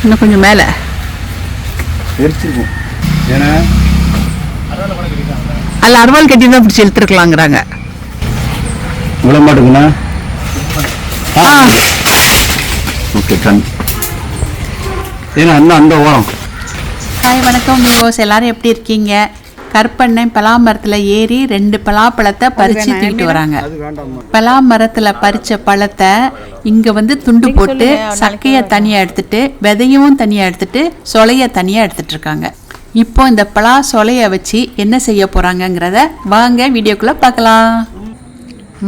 இன்னும் கொஞ்சம் மேலே எரிச்சிருக்கும். ஏன்னா அதில் அருவாள் கட்டி தான் பிடிச்சி இழுத்துருக்கலாங்கிறாங்க. விட மாட்டேங்குண்ணா. Okay done. ஏன்னா இன்னும் அந்த ஓரம். ஹாய் வணக்கம் வியூவர்ஸ், எல்லாரும் எப்படி இருக்கீங்க? கருப்பண்ணை பலாமரத்தில் ஏறி 2 பலாப்பழத்தை பறித்து தூக்கிட்டு வராங்க. பலாமரத்தில் பறித்த பழத்தை இங்கே வந்து துண்டு போட்டு சக்கையை தனியாக எடுத்துட்டு விதையும் தனியாக எடுத்துட்டு சொலையை தனியாக எடுத்துட்டு இருக்காங்க. இப்போ இந்த பலா சொலையை வச்சு என்ன செய்ய போகிறாங்கங்கிறத வாங்க வீடியோக்குள்ளே பார்க்கலாம்.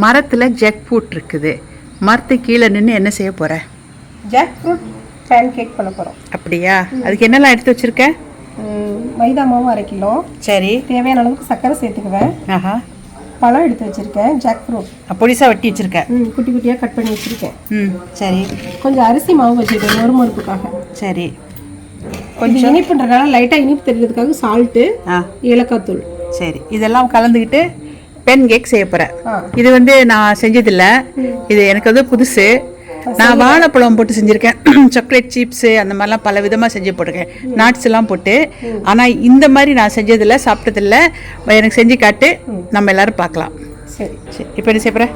மரத்தில் ஜெக் ஃப்ரூட் இருக்குது. மரத்து கீழே நின்று என்ன செய்ய போகிற? ஜாக் ஃப்ரூட் பேன் கேக் பண்ண போகிறோம். அப்படியா? அதுக்கு என்னெல்லாம் எடுத்து வச்சுருக்க? மைதா மாவு 1/2 கிலோ. சரி. தேவையான அளவுக்கு சர்க்கரை சேர்த்துக்குவேன். ஆஹா. பழம் எடுத்து வச்சுருக்கேன். ஜாக் ஃப்ரூட் பொடிசாக வெட்டி வச்சுருக்கேன். குட்டி குட்டியாக கட் பண்ணி வச்சுருக்கேன். சரி. கொஞ்சம் அரிசி மாவு வச்சுருக்கேன் மொறுமொறுப்புக்காக. சரி. கொஞ்சம் இனிப்புன்றதுனால லைட்டாக இனிப்பு தெரியறதுக்காக சால்ட்டு, ஏலக்காய் தூள். சரி. இதெல்லாம் கலந்துக்கிட்டு பென் கேக் செய்ய போகிறேன். இது வந்து நான் செஞ்சதில்லை, இது எனக்கு வந்து புதுசு. நான் வாழைப்பழம் போட்டு செஞ்சுருக்கேன், சாக்லேட் சிப்ஸு அந்த மாதிரிலாம் பல விதமாக செஞ்சு போட்டிருக்கேன், நட்ஸ் எல்லாம் போட்டு. ஆனால் இந்த மாதிரி நான் செஞ்சதில்லை, சாப்பிட்டதில்லை. எனக்கு செஞ்சு காட்டு, நம்ம எல்லோரும் பார்க்கலாம். சரி சரி. இப்போ என்ன செய்ய போகிறேன்?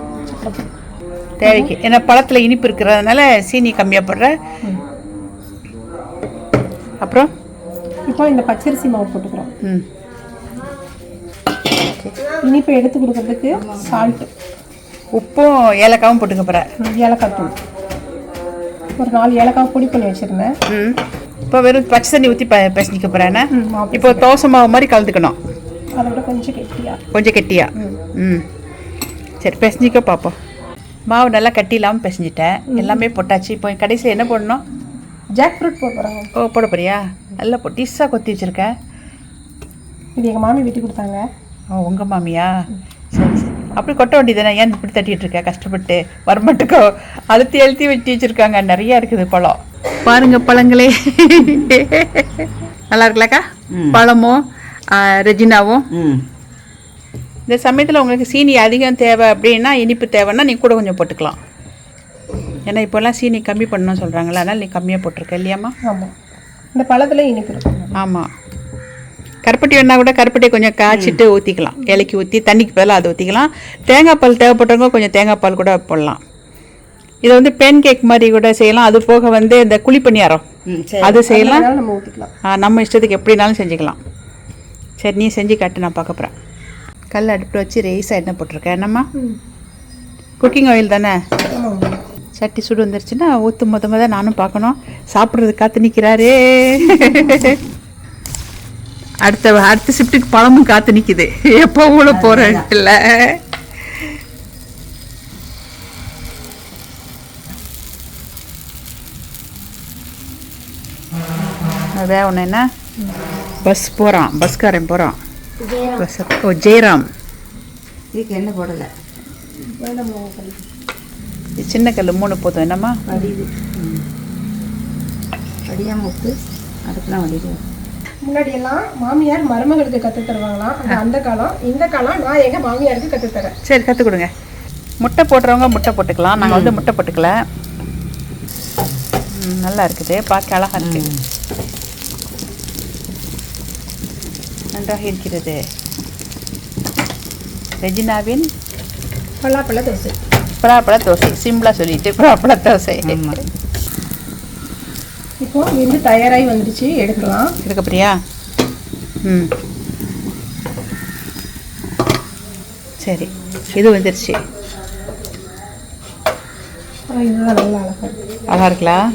தேவைக்கு ஏன்னா பழத்தில் இனிப்பு இருக்கிறதுனால சீனி கம்மியாக போடுறேன். அப்புறம் இப்போ இந்த பச்சரிசி மாவு போட்டுக்கிறோம். இனிப்பை எடுத்து கொடுக்கறதுக்கு சால்ட்டு, உப்பும் ஏலக்காவும் போட்டுக்க போகிறேன். ஏலக்காய் தூள் ஒரு 4 ஏலக்காய் பொடி பண்ணி வச்சுருந்தேன். இப்போ வெறும் பச்சை தண்ணி ஊற்றி பிசைஞ்சிக்க போகிறேன். இப்போ தோசை மாவு மாதிரி கலந்துக்கணும். அதை விட கொஞ்சம் கெட்டியா. சரி, பிசைஞ்சிக்க பார்ப்போம். மாவு நல்லா கட்டி இல்லாமல் பிசைஞ்சிட்டேன். எல்லாமே போட்டாச்சு. இப்போ கடைசியில் என்ன போடணும்? ஜாக் ஃப்ரூட் போட போகிறாங்க. ஓ, போட போறியா? நல்லா பொட்டிஸாக கொத்தி வச்சுருக்கேன். இது எங்கள் மாமி வெட்டி கொடுத்தாங்க. ஓ, உங்கள் மாமியா? சரி சரி. அப்படி கொட்ட வேண்டியதானே? ஏன் இப்படி தட்டிகிட்டு இருக்க கஷ்டப்பட்டு? வரமாட்டுக்கோ, அழுத்தி வெட்டி வச்சுருக்காங்க. நிறையா இருக்குது பழம். பாருங்க பழங்களே, நல்லா இருக்குல்லக்கா? பழமும் ரெஜினாவும். இந்த சமயத்தில் உங்களுக்கு சீனி அதிகம் தேவை அப்படின்னா, இனிப்பு தேவைன்னா நீ கூட கொஞ்சம் போட்டுக்கலாம். ஏன்னா இப்போல்லாம் சீனி கம்மி பண்ணணும்னு சொல்கிறாங்களா, அதனால் நீ கம்மியாக போட்டிருக்க இல்லையாம்மா? ஆமாம், இந்த பழத்தில் இனிப்பு இருக்கும். ஆமாம். கருப்பட்டி வேணா கூட கருப்பட்டியை கொஞ்சம் காய்ச்சிட்டு ஊற்றிக்கலாம். இலைக்கு ஊற்றி தண்ணிக்கு பதிலாக அதை ஊற்றிக்கலாம். தேங்காய் பால் தேவைப்பட்டவங்க கொஞ்சம் தேங்காய் பால் கூட போடலாம். இதை வந்து பேன் கேக் மாதிரி கூட செய்யலாம். அது போக வந்து இந்த குழிப்பணியாரம் அது செய்யலாம். நம்ம ஊற்றிக்கலாம். நம்ம இஷ்டத்துக்கு எப்படினாலும் செஞ்சுக்கலாம். சரி, நீ செஞ்சு காட்டு, நான் பார்க்க போகிறேன். கல் அடுப்பில் வச்சு ரேஸாக எண்ணெய் போட்டிருக்கேன். என்னம்மா? குக்கிங் ஆயில் தானே? சட்டி சுடு வந்துருச்சுன்னா ஊற்று மொதல் நானும் பார்க்கணும். சாப்பிட்றது காத்து நிற்கிறாரே. அடுத்த ஷிஃப்ட்டுக்கு பழமும் காத்து நிற்குது. எப்போ கூட போகிறேன் இல்லை. அதான் ஒன்று என்ன, பஸ் போகிறான், பஸ்காரன் போகிறான். ஓ, ஜெயராம். இதுக்கு என்ன போடலை, சின்ன கல் 3 போதும். என்னம்மா? வடியாமல் விட்டு அடுப்பெலாம் வடிடுவோம். முன்னாடியெல்லாம் மாமியார் மருமகளுக்கு கற்று தருவாங்களாம். அந்த காலம். இந்த காலம் நான் எங்கள் மாமியாருக்கு கற்றுத்தரேன். சரி, கற்றுக் கொடுங்க. முட்டை போடுறவங்க முட்டை போட்டுக்கலாம். நாங்கள் வந்து முட்டை போட்டுக்கல. நல்லா இருக்குது, பார்க்க அழகாக இருக்குது, நன்றாக இருக்கிறது. ரெஜினாவின் பலாப்பழ தோசை. பலாப்பழ தோசை, சிம்பிளாக சொல்லிட்டு பலாப்பழ தோசை. இப்போ இது தயாராகி வந்துடுச்சு, எடுக்கலாம். எடுக்க போறியா? சரி, இது வந்துருச்சு. இதுதான் நல்லா அழகாக இருக்கு. அழகாக இருக்கலாம்.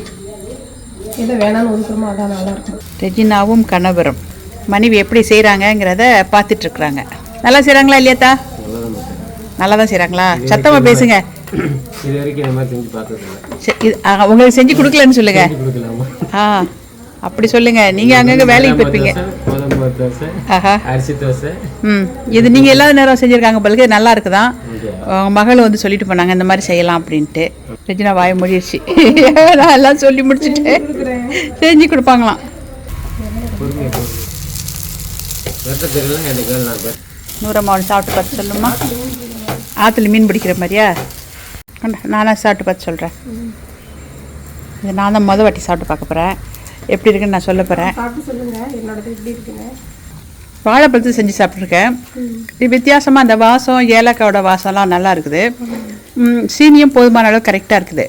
எதை வேணாலும் ஒதுக்குறோமோ அதான் நல்லா இருக்கும். ரெஜினாவும் கணவரும் மனைவி எப்படி செய்கிறாங்கங்கிறத பார்த்துட்ருக்குறாங்க. நல்லா செய்கிறாங்களா இல்லையாத்தா? நல்லா தான் செய்கிறாங்களா? சத்தமாக பேசுங்க. இது வரைக்கும் இந்த மாதிரி செஞ்சு பார்த்ததில்லை. உங்களுக்கு செஞ்சு கொடுக்கலன்னு சொல்லுங்க. அப்படி சொல்லுங்க. நீங்க அங்கங்க வேலைக்கு போயிருப்பீங்க. அரிசி தோசை. இது நீங்க எல்லா நேரம் செஞ்சிருக்காங்க பல்கு, நல்லா இருக்குதான். மகளும் வந்து சொல்லிட்டு போனாங்க இந்த மாதிரி செய்யலாம் அப்படின்ட்டு. ரெஜினா வாய முடிச்சு நான் எல்லாம் சொல்லி முடிச்சுட்டு செஞ்சு கொடுப்பாங்களாம். நூறம்மாவோட சாப்பிட்டு பார்த்து சொல்லுமா. ஆற்றுல மீன் பிடிக்கிற மாதிரியா? நானாக சாப்பிட்டு பார்த்து சொல்கிறேன். இது நான் தான் வாட்டி சாப்பிட்டு பார்க்க போகிறேன். எப்படி இருக்குன்னு நான் சொல்ல போகிறேன். சாப்பிட்டு சொல்லுங்க என்னோடது எப்படி இருக்குன்னு. வாழைப்பழத்தை செஞ்சு சாப்பிட்ருக்கேன். இது வித்தியாசமாக அந்த வாசம், ஏலக்காயோட வாசம்லாம் நல்லா இருக்குது. சீனியும் போதுமான அளவு கரெக்டாக இருக்குது.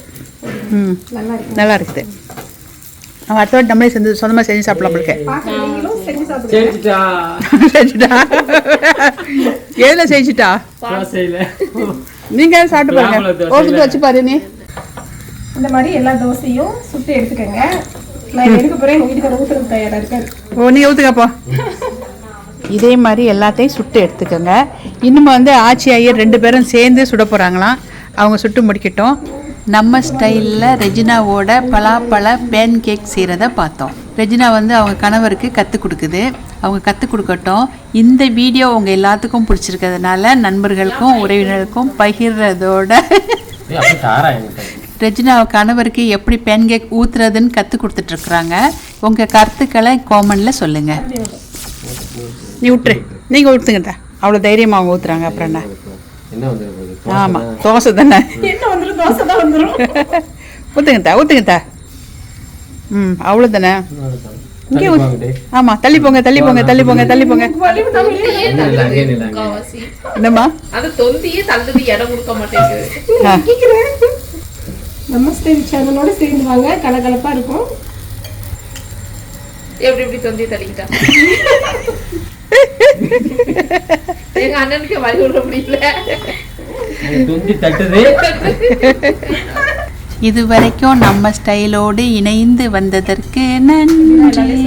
நல்லா இருக்குது. அவன் அடுத்த வாட்டி நம்மளே செஞ்சு சொந்தமாக செஞ்சு சாப்பிடலாம் இருக்கேன். நீங்களும் செஞ்சு சாப்பிடுங்க. செஞ்சுட்டா எதில் செஞ்சுட்டா நீங்கள் சாப்பிட்டு பாருங்க. ஓட்டுக்கு வச்சு பாரு நீ. இந்த மாதிரி எல்லா தோசையும் சுட்டு எடுத்துக்கோங்க. நான் எடுக்க போகிறேன். எங்கள் வீட்டுக்கு ஊற்றுறது தயாராக இருக்காரு. ஓ நீங்கள் ஊற்றுக்கப்போ. இதே மாதிரி எல்லாத்தையும் சுட்டு எடுத்துக்கோங்க. இன்னும் வந்து ஆச்சி ஐயர் 2 பேரும் சேர்ந்து சுட போகிறாங்களாம். அவங்க சுட்டு முடிக்கட்டும். நம்ம ஸ்டைலில் ரெஜினாவோட பலாப்பழ பேன் கேக் செய்கிறத பார்த்தோம். ரெஜினா வந்து அவங்க கணவருக்கு கற்றுக் கொடுக்குது. அவங்க கற்றுக் கொடுக்கட்டும். இந்த வீடியோ உங்கள் எல்லாத்துக்கும் பிடிச்சிருக்கிறதுனால நண்பர்களுக்கும் உறவினர்களுக்கும் பகிர்றதோட ரெஜினா கணவருக்கு எப்படி பேன் கேக் ஊற்றுறதுன்னு கற்றுக் கொடுத்துட்ருக்குறாங்க. உங்கள் கருத்துக்களை காமெண்டில் சொல்லுங்கள். நீ விட்டுரு. நீங்கள் ஊற்றுங்கட்டா. அவ்வளோ தைரியமாக அவங்க ஊற்றுறாங்க. அப்புறம் என்ன? ஆமாம், தோசை தானே. என்ன வந்துடும்? தோசை தான் வந்துடும். ஊற்றுங்கத்தா. அவ்வளோதானே. இங்கே ஆமாம், தள்ளி போங்க. என்னம்மா நம்ம ஸ்டைல் சேனலோட சேர்ந்து வாங்க. கலகலப்பாக இருக்கும். எப்படி தொந்தி தள்ளிக்கிட்டா எங்க அண்ணனுக்கு வழி விட முடியல. இதுவரைக்கும் நம்ம ஸ்டைலோடு இணைந்து வந்ததற்கு நன்றி.